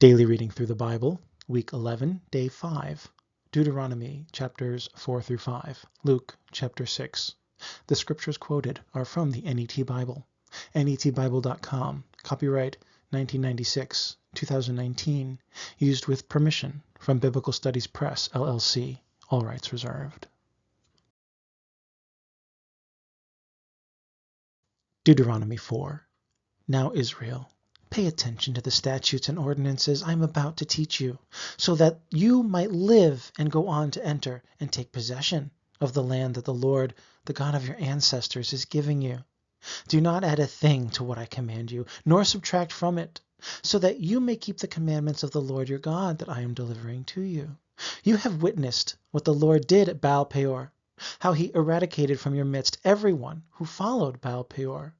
Daily reading through the Bible, week 11, day 5. Deuteronomy chapters 4 through 5. Luke chapter 6. The scriptures quoted are from the NET Bible. netbible.com. Copyright 1996, 2019. Used with permission from Biblical Studies Press, LLC. All rights reserved. Deuteronomy 4. Now Israel, pay attention to the statutes and ordinances I am about to teach you, so that you might live and go on to enter and take possession of the land that the Lord, the God of your ancestors, is giving you. Do not add a thing to what I command you, nor subtract from it, so that you may keep the commandments of the Lord your God that I am delivering to you. You have witnessed what the Lord did at Baal Peor, how he eradicated from your midst everyone who followed Baal Peor.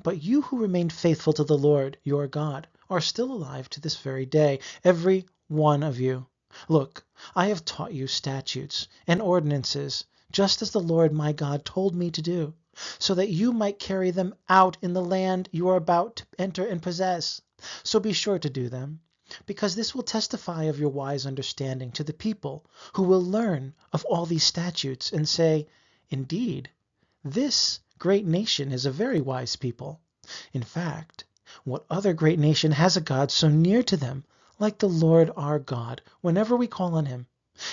But you who remained faithful to the Lord your God are still alive to this very day, every one of you. Look, I have taught you statutes and ordinances, just as the Lord my God told me to do, so that you might carry them out in the land you are about to enter and possess. So be sure to do them, because this will testify of your wise understanding to the people who will learn of all these statutes and say, "Indeed, this great nation is a very wise people." In fact, what other great nation has a God so near to them, like the Lord our God, whenever we call on him?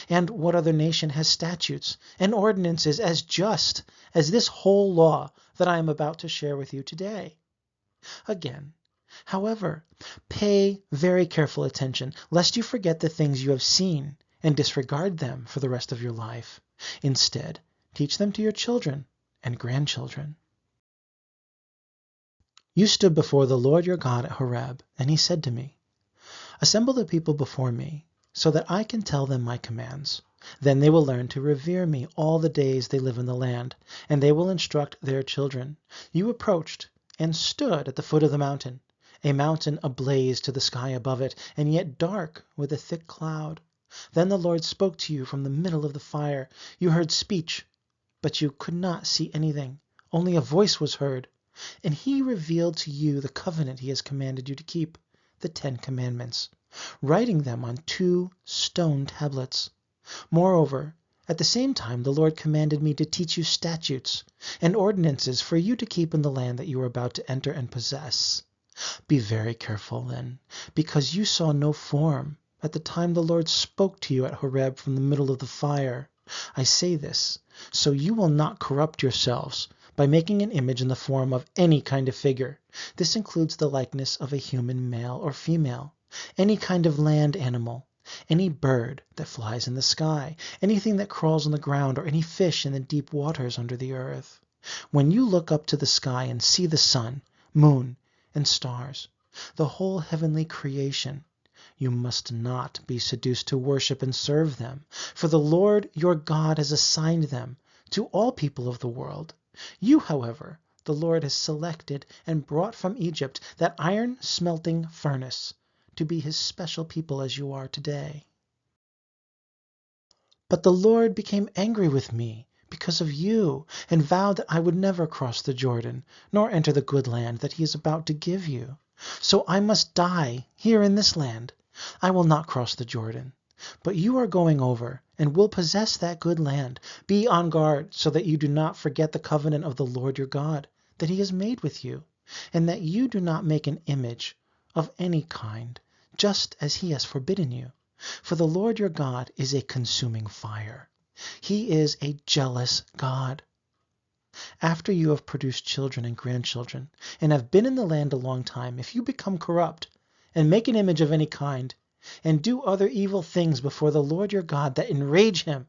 And what other nation has statutes and ordinances as just as this whole law that I am about to share with you today? Again, however, pay very careful attention, lest you forget the things you have seen and disregard them for the rest of your life. Instead, teach them to your children and grandchildren. You stood before the Lord your God at Horeb, and he said to me, "Assemble the people before me, so that I can tell them my commands. Then they will learn to revere me all the days they live in the land, and they will instruct their children." You approached and stood at the foot of the mountain, a mountain ablaze to the sky above it, and yet dark with a thick cloud. Then the Lord spoke to you from the middle of the fire. You heard speech, but you could not see anything. Only a voice was heard. And he revealed to you the covenant he has commanded you to keep, the 10 Commandments, writing them on 2 stone tablets. Moreover, at the same time the Lord commanded me to teach you statutes and ordinances for you to keep in the land that you are about to enter and possess. Be very careful then, because you saw no form at the time the Lord spoke to you at Horeb from the middle of the fire. I say this so you will not corrupt yourselves by making an image in the form of any kind of figure. This includes the likeness of a human male or female, any kind of land animal, any bird that flies in the sky, anything that crawls on the ground, or any fish in the deep waters under the earth. When you look up to the sky and see the sun, moon, and stars, the whole heavenly creation, you must not be seduced to worship and serve them, for the Lord your God has assigned them to all people of the world. You, however, the Lord has selected and brought from Egypt, that iron smelting furnace, to be his special people as you are today. But the Lord became angry with me because of you, and vowed that I would never cross the Jordan, nor enter the good land that he is about to give you. So I must die here in this land. I will not cross the Jordan. But you are going over, and will possess that good land. Be on guard, so that you do not forget the covenant of the Lord your God, that he has made with you, and that you do not make an image of any kind, just as he has forbidden you. For the Lord your God is a consuming fire. He is a jealous God. After you have produced children and grandchildren, and have been in the land a long time, if you become corrupt, and make an image of any kind, and do other evil things before the Lord your God that enrage him,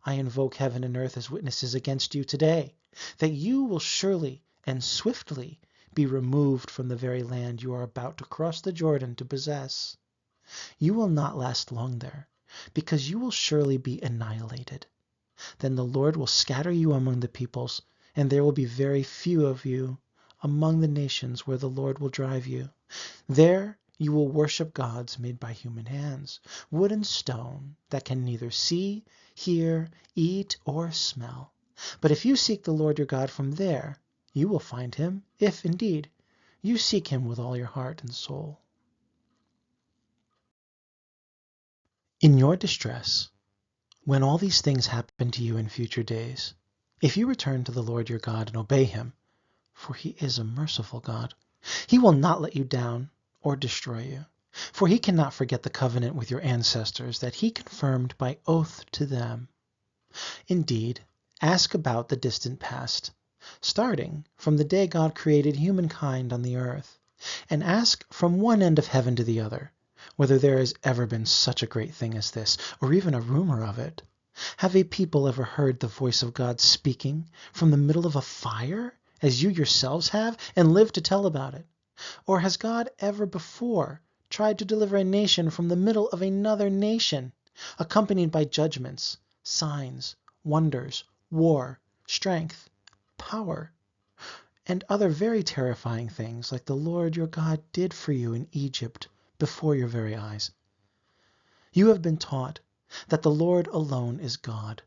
I invoke heaven and earth as witnesses against you today, that you will surely and swiftly be removed from the very land you are about to cross the Jordan to possess. You will not last long there, because you will surely be annihilated. Then the Lord will scatter you among the peoples, and there will be very few of you among the nations where the Lord will drive you. There you will worship gods made by human hands, wood and stone, that can neither see, hear, eat, or smell. But if you seek the Lord your God from there, you will find him, if indeed you seek him with all your heart and soul. In your distress, when all these things happen to you in future days, if you return to the Lord your God and obey him, for he is a merciful God, he will not let you down or destroy you. For he cannot forget the covenant with your ancestors that he confirmed by oath to them. Indeed, ask about the distant past, starting from the day God created humankind on the earth, and ask from one end of heaven to the other, whether there has ever been such a great thing as this, or even a rumor of it. Have a people ever heard the voice of God speaking from the middle of a fire, as you yourselves have, and lived to tell about it? Or has God ever before tried to deliver a nation from the middle of another nation, accompanied by judgments, signs, wonders, war, strength, power, and other very terrifying things like the Lord your God did for you in Egypt before your very eyes? You have been taught that the Lord alone is God.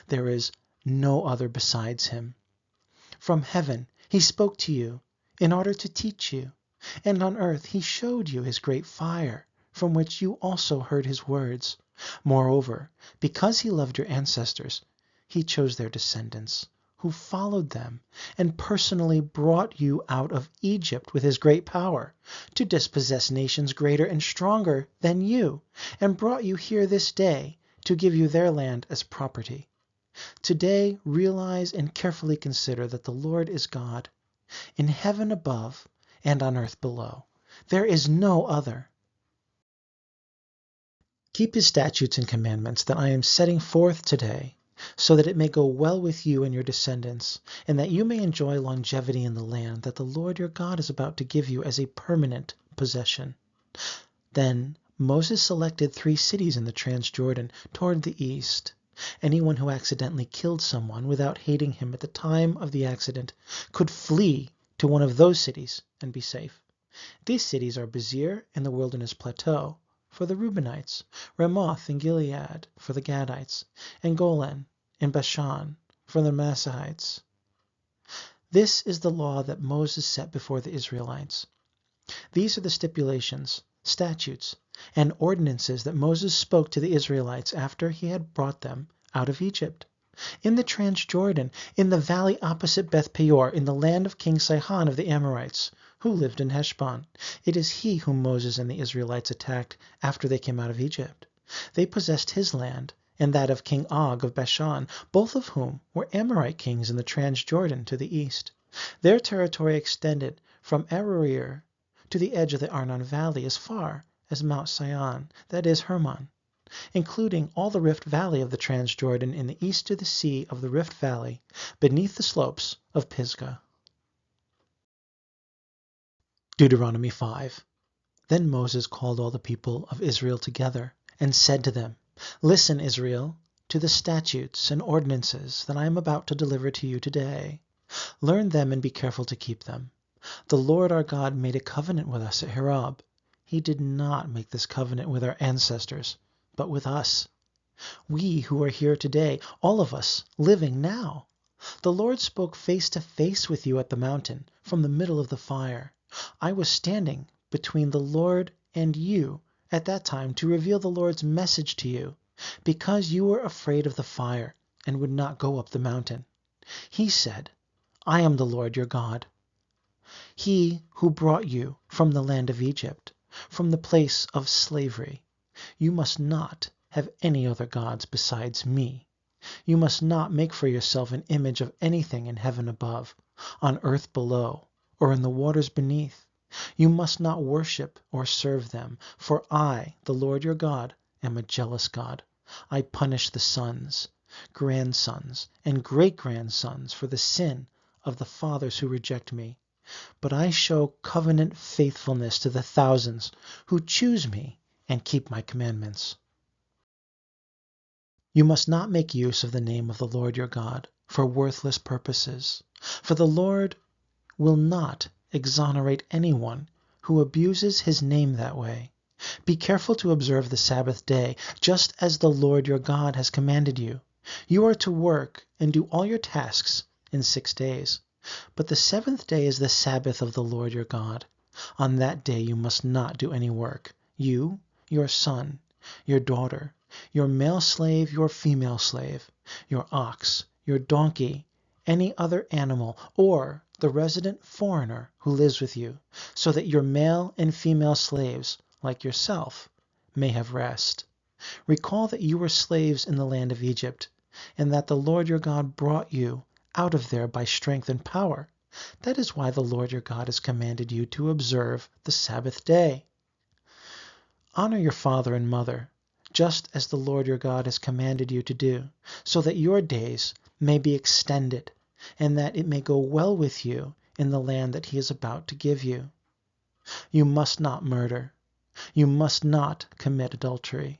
There is no other besides him. From heaven he spoke to you in order to teach you, and on earth he showed you his great fire, from which you also heard his words. Moreover, because he loved your ancestors, he chose their descendants, who followed them, and personally brought you out of Egypt with his great power, to dispossess nations greater and stronger than you, and brought you here this day to give you their land as property. Today realize and carefully consider that the Lord is God, in heaven above and on earth below. There is no other. Keep his statutes and commandments that I am setting forth today, so that it may go well with you and your descendants, and that you may enjoy longevity in the land that the Lord your God is about to give you as a permanent possession. Then Moses selected 3 cities in the Transjordan toward the east. Anyone who accidentally killed someone without hating him at the time of the accident could flee to one of those cities and be safe. These cities are Bezir in the wilderness plateau for the Reubenites, Ramoth in Gilead for the Gadites, and Golan in Bashan for the Manassites. This is the law that Moses set before the Israelites. These are the stipulations, statutes, and ordinances that Moses spoke to the Israelites after he had brought them out of Egypt. In the Transjordan, in the valley opposite Beth Peor, in the land of King Sihon of the Amorites, who lived in Heshbon. It is he whom Moses and the Israelites attacked after they came out of Egypt. They possessed his land and that of King Og of Bashan, both of whom were Amorite kings in the Transjordan to the east. Their territory extended from Aroer to the edge of the Arnon Valley as far as Mount Sion, that is Hermon, including all the Rift Valley of the Transjordan in the east to the sea of the Rift Valley, beneath the slopes of Pisgah. Deuteronomy 5. Then Moses called all the people of Israel together, and said to them, Listen, Israel, to the statutes and ordinances that I am about to deliver to you today. Learn them and be careful to keep them. The Lord our God made a covenant with us at Horeb. He did not make this covenant with our ancestors, but with us. We who are here today, all of us, living now. The Lord spoke face to face with you at the mountain, from the middle of the fire. I was standing between the Lord and you at that time to reveal the Lord's message to you, because you were afraid of the fire and would not go up the mountain. He said, I am the Lord your God. He who brought you from the land of Egypt, from the place of slavery. You must not have any other gods besides me. You must not make for yourself an image of anything in heaven above, on earth below, or in the waters beneath. You must not worship or serve them, for I, the Lord your God, am a jealous God. I punish the sons, grandsons, and great-grandsons for the sin of the fathers who reject me. But I show covenant faithfulness to the thousands who choose me and keep my commandments. You must not make use of the name of the Lord your God for worthless purposes, for the Lord will not exonerate anyone who abuses his name that way. Be careful to observe the Sabbath day, just as the Lord your God has commanded you. You are to work and do all your tasks in 6 days. But the 7th day is the Sabbath of the Lord your God. On that day you must not do any work, you, your son, your daughter, Your male slave, your female slave, your ox, your donkey, any other animal, or the resident foreigner who lives with you, so that your male and female slaves, like yourself, may have rest. Recall that you were slaves in the land of Egypt, and that the Lord your God brought you out of there by strength and power. That is why the Lord your God has commanded you to observe the Sabbath day. Honor your father and mother, just as the Lord your God has commanded you to do, so that your days may be extended, and that it may go well with you in the land that he is about to give you. You must not murder. You must not commit adultery.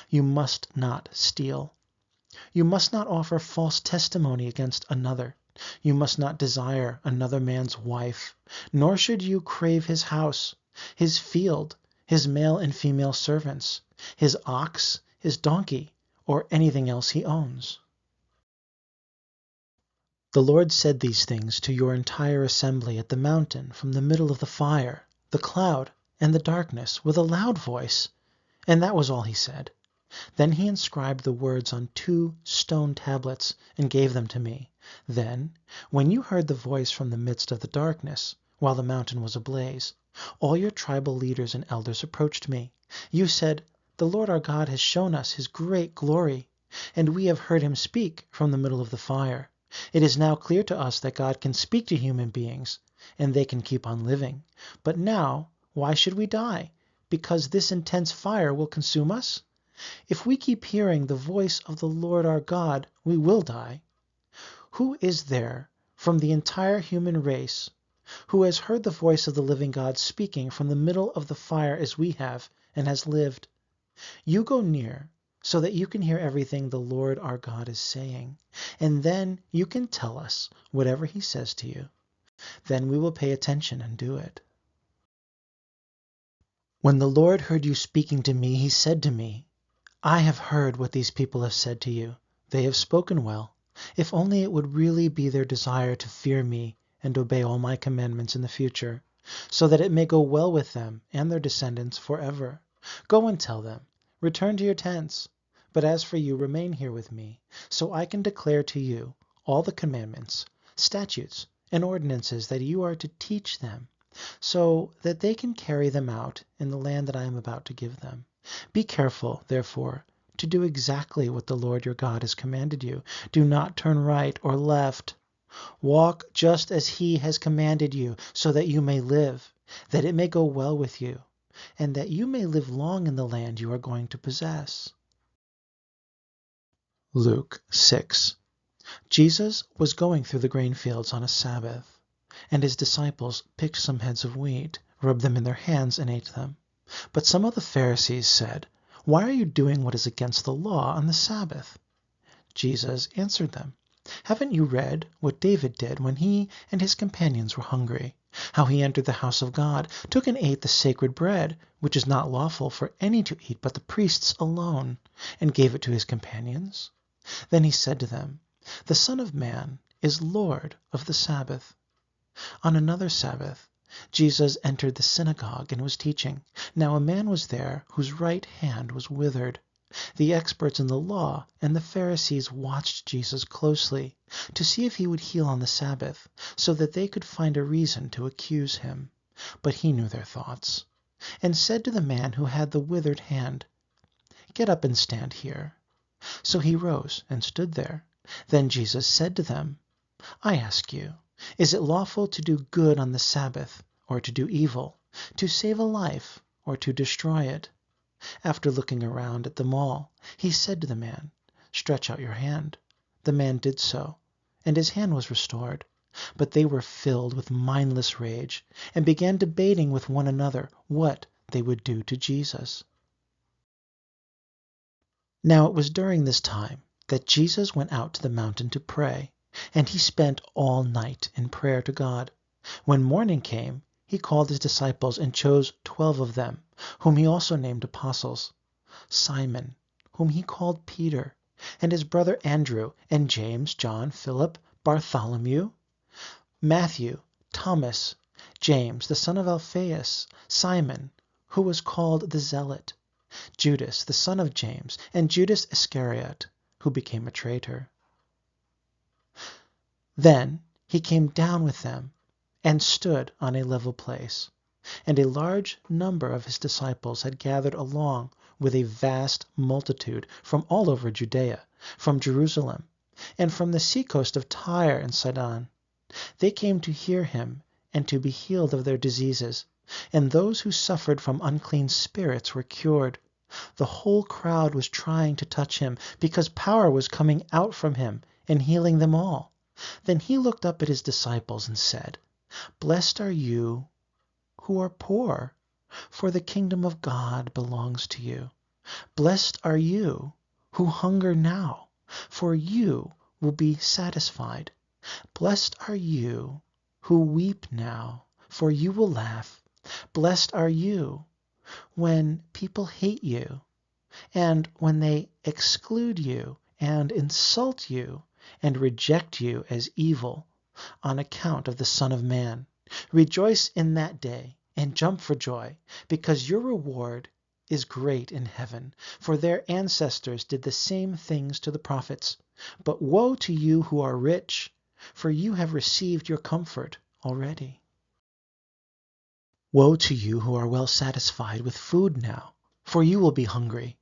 You must not steal. You must not offer false testimony against another. You must not desire another man's wife, nor should you crave his house, his field, his male and female servants, his ox, his donkey, or anything else he owns. The Lord said these things to your entire assembly at the mountain from the middle of the fire, the cloud, and the darkness with a loud voice, and that was all he said. Then he inscribed the words on 2 stone tablets and gave them to me. Then, when you heard the voice from the midst of the darkness, while the mountain was ablaze, all your tribal leaders and elders approached me. You said, "The Lord our God has shown us his great glory, and we have heard him speak from the middle of the fire. It is now clear to us that God can speak to human beings, and they can keep on living. But now, why should we die? Because this intense fire will consume us? If we keep hearing the voice of the Lord our God, we will die. Who is there from the entire human race who has heard the voice of the living God speaking from the middle of the fire as we have, and has lived? You go near so that you can hear everything the Lord our God is saying, and then you can tell us whatever he says to you. Then we will pay attention and do it." When the Lord heard you speaking to me, he said to me, "I have heard what these people have said to you. They have spoken well. If only it would really be their desire to fear me and obey all my commandments in the future, so that it may go well with them and their descendants forever. Go and tell them, return to your tents. But as for you, remain here with me, so I can declare to you all the commandments, statutes, and ordinances that you are to teach them, so that they can carry them out in the land that I am about to give them. Be careful, therefore, to do exactly what the Lord your God has commanded you. Do not turn right or left. Walk just as he has commanded you, so that you may live, that it may go well with you, and that you may live long in the land you are going to possess." Luke 6. Jesus was going through the grain fields on a Sabbath, and his disciples picked some heads of wheat, rubbed them in their hands, and ate them. But some of the Pharisees said, "Why are you doing what is against the law on the Sabbath?" Jesus answered them, "Haven't you read what David did when he and his companions were hungry? How he entered the house of God, took and ate the sacred bread, which is not lawful for any to eat but the priests alone, and gave it to his companions? Then he said to them, 'The Son of Man is Lord of the Sabbath.'" On another Sabbath, Jesus entered the synagogue and was teaching. Now a man was there whose right hand was withered. The experts in the law and the Pharisees watched Jesus closely to see if he would heal on the Sabbath, so that they could find a reason to accuse him. But he knew their thoughts, and said to the man who had the withered hand, "Get up and stand here." So he rose and stood there. Then Jesus said to them, "I ask you, is it lawful to do good on the Sabbath, or to do evil, to save a life, or to destroy it?" After looking around at them all, he said to the man, "Stretch out your hand." The man did so, and his hand was restored. But they were filled with mindless rage, and began debating with one another what they would do to Jesus. Now it was during this time that Jesus went out to the mountain to pray, and he spent all night in prayer to God. When morning came, he called his disciples and chose 12 of them, whom he also named apostles: Simon, whom he called Peter, and his brother Andrew, and James, John, Philip, Bartholomew, Matthew, Thomas, James the son of Alphaeus, Simon, who was called the Zealot, Judas, the son of James, and Judas Iscariot, who became a traitor. Then he came down with them and stood on a level place. And a large number of his disciples had gathered along with a vast multitude from all over Judea, from Jerusalem, and from the seacoast of Tyre and Sidon. They came to hear him and to be healed of their diseases, and those who suffered from unclean spirits were cured. The whole crowd was trying to touch him, because power was coming out from him and healing them all. Then he looked up at his disciples and said, "Blessed are you who are poor, for the kingdom of God belongs to you. Blessed are you who hunger now, for you will be satisfied. Blessed are you who weep now, for you will laugh. Blessed are you when people hate you, and when they exclude you and insult you and reject you as evil on account of the Son of Man. Rejoice in that day and jump for joy, because your reward is great in heaven, for their ancestors did the same things to the prophets. But woe to you who are rich, for you have received your comfort already. Woe to you who are well satisfied with food now, for you will be hungry.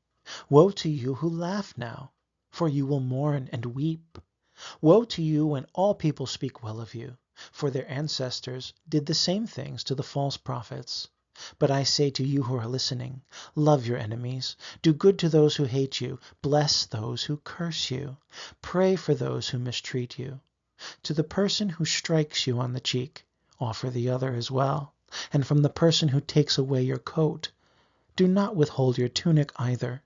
Woe to you who laugh now, for you will mourn and weep. Woe to you when all people speak well of you, for their ancestors did the same things to the false prophets. But I say to you who are listening, love your enemies, do good to those who hate you, bless those who curse you, pray for those who mistreat you. To the person who strikes you on the cheek, offer the other as well, and from the person who takes away your coat, do not withhold your tunic either.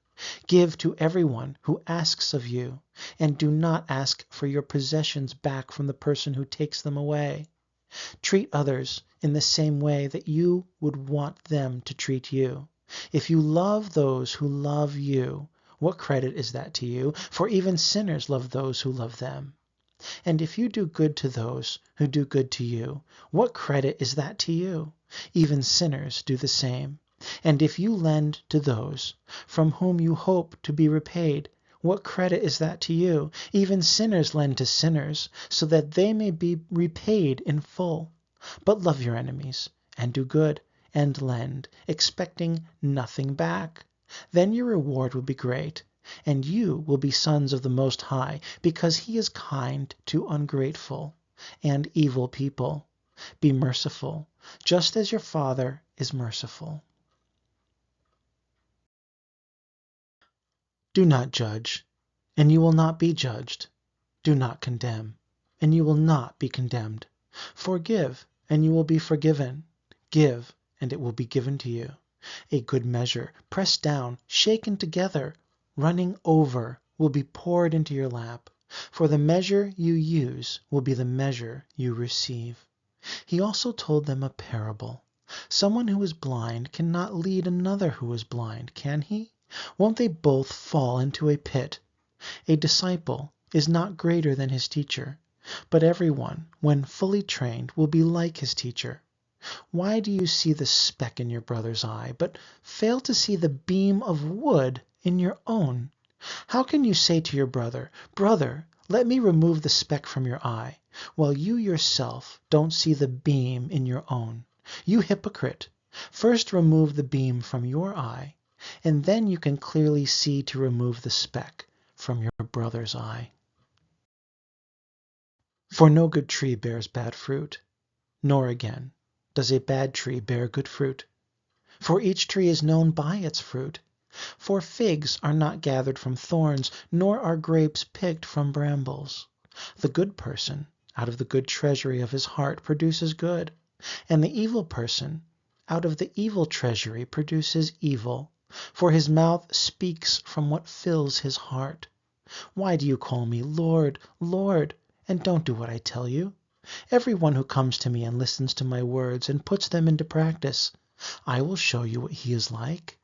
Give to everyone who asks of you, and do not ask for your possessions back from the person who takes them away. Treat others in the same way that you would want them to treat you. If you love those who love you, what credit is that to you? For even sinners love those who love them. And if you do good to those who do good to you, what credit is that to you? Even sinners do the same. And if you lend to those from whom you hope to be repaid, what credit is that to you? Even sinners lend to sinners, so that they may be repaid in full. But love your enemies, and do good, and lend, expecting nothing back. Then your reward will be great, and you will be sons of the Most High, because he is kind to ungrateful and evil people. Be merciful, just as your Father is merciful. Do not judge, and you will not be judged. Do not condemn, and you will not be condemned. Forgive, and you will be forgiven. Give, and it will be given to you. A good measure, pressed down, shaken together, running over, will be poured into your lap. For the measure you use will be the measure you receive. He also told them a parable. Someone who is blind cannot lead another who is blind, can he? Won't they both fall into a pit? A disciple is not greater than his teacher, but everyone, when fully trained, will be like his teacher. Why do you see the speck in your brother's eye, but fail to see the beam of wood in your own? How can you say to your brother, "Brother, let me remove the speck from your eye," while you yourself don't see the beam in your own? You hypocrite! First remove the beam from your eye, and then you can clearly see to remove the speck from your brother's eye. For no good tree bears bad fruit, nor again does a bad tree bear good fruit. For each tree is known by its fruit. For figs are not gathered from thorns, nor are grapes picked from brambles. The good person out of the good treasury of his heart produces good, and the evil person out of the evil treasury produces evil. For his mouth speaks from what fills his heart. Why do you call me Lord, Lord, and don't do what I tell you? Everyone who comes to me and listens to my words and puts them into practice, I will show you what he is like.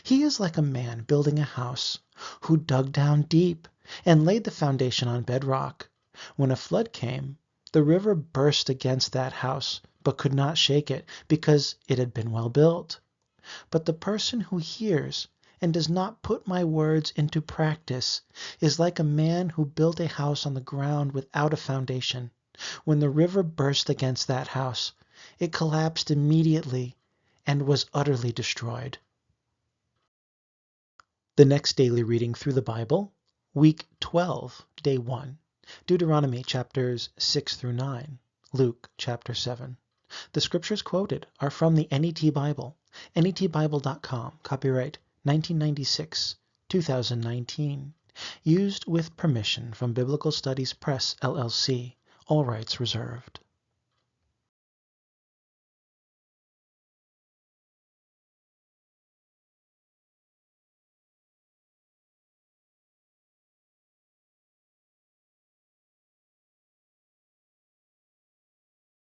He is like a man building a house, who dug down deep and laid the foundation on bedrock. When a flood came, the river burst against that house, but could not shake it, because it had been well built. But the person who hears and does not put my words into practice is like a man who built a house on the ground without a foundation. When the river burst against that house, it collapsed immediately and was utterly destroyed. The next daily reading through the Bible, week 12, day 1, Deuteronomy chapters 6 through 9, Luke chapter 7. The scriptures quoted are from the NET Bible, netbible.com, copyright 1996, 2019. Used with permission from Biblical Studies Press, LLC. All rights reserved.